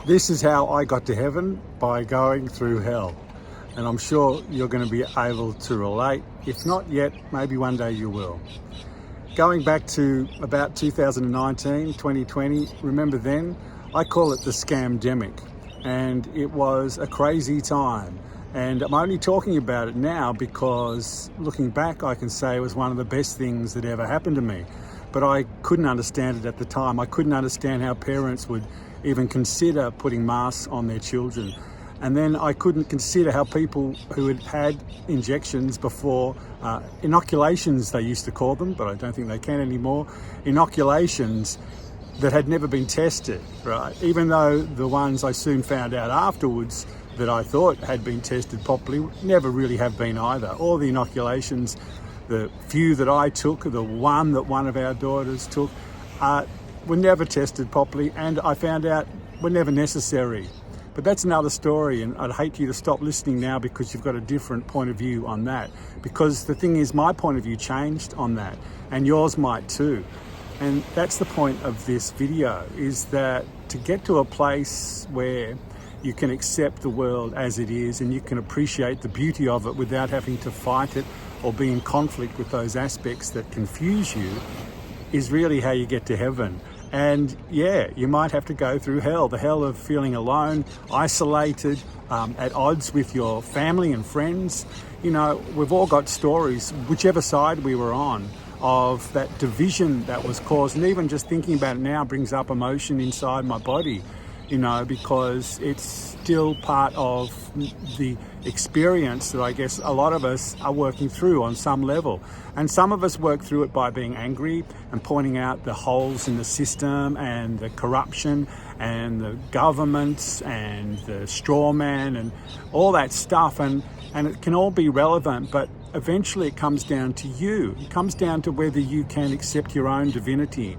This is how I got to heaven, by going through hell. And I'm sure you're going to be able to relate. If not yet, maybe one day you will. Going back to about 2019, 2020, remember then? I call it the scamdemic. And it was a crazy time. And I'm only talking about it now because looking back, I can say it was one of the best things that ever happened to me. But I couldn't understand it at the time. I couldn't understand how parents would even consider putting masks on their children. And then I couldn't consider how people who had had injections before, inoculations they used to call them, but I don't think they can anymore, inoculations that had never been tested, right? Even though the ones I soon found out afterwards that I thought had been tested properly never really have been either. All the inoculations, the few that I took, the one that one of our daughters took, were never tested properly, and I found out were never necessary. But that's another story, and I'd hate you to stop listening now because you've got a different point of view on that. Because the thing is, my point of view changed on that, and yours might too. And that's the point of this video, is that to get to a place where you can accept the world as it is and you can appreciate the beauty of it without having to fight it or be in conflict with those aspects that confuse you, is really how you get to heaven. And yeah, you might have to go through hell, the hell of feeling alone, isolated, at odds with your family and friends. You know, we've all got stories, whichever side we were on, of that division that was caused. And even just thinking about it now brings up emotion inside my body, you know, because it's still part of the experience that I guess a lot of us are working through on some level. And some of us work through it by being angry and pointing out the holes in the system and the corruption and the governments and the straw man and all that stuff. And it can all be relevant, but eventually it comes down to you. It comes down to whether you can accept your own divinity.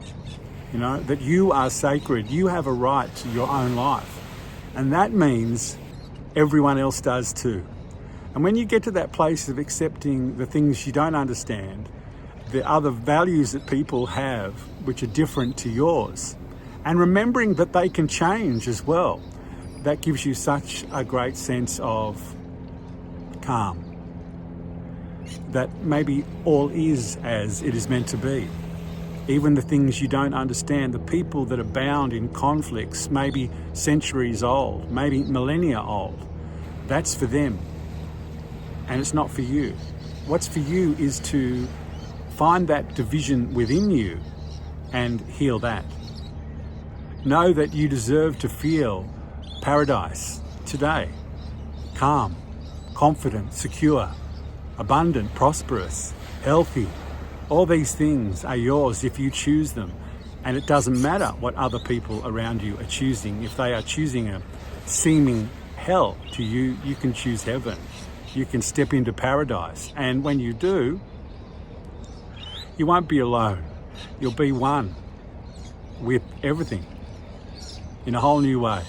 You know, that you are sacred, you have a right to your own life. And that means everyone else does too. And when you get to that place of accepting the things you don't understand, the other values that people have which are different to yours, and remembering that they can change as well, that gives you such a great sense of calm. That maybe all is as it is meant to be. Even the things you don't understand, the people that are bound in conflicts, maybe centuries old, maybe millennia old, that's for them. And it's not for you. What's for you is to find that division within you and heal that. Know that you deserve to feel paradise today. Calm, confident, secure, abundant, prosperous, healthy. All these things are yours if you choose them. And it doesn't matter what other people around you are choosing. If they are choosing a seeming hell to you, you can choose heaven. You can step into paradise. And when you do, you won't be alone. You'll be one with everything in a whole new way.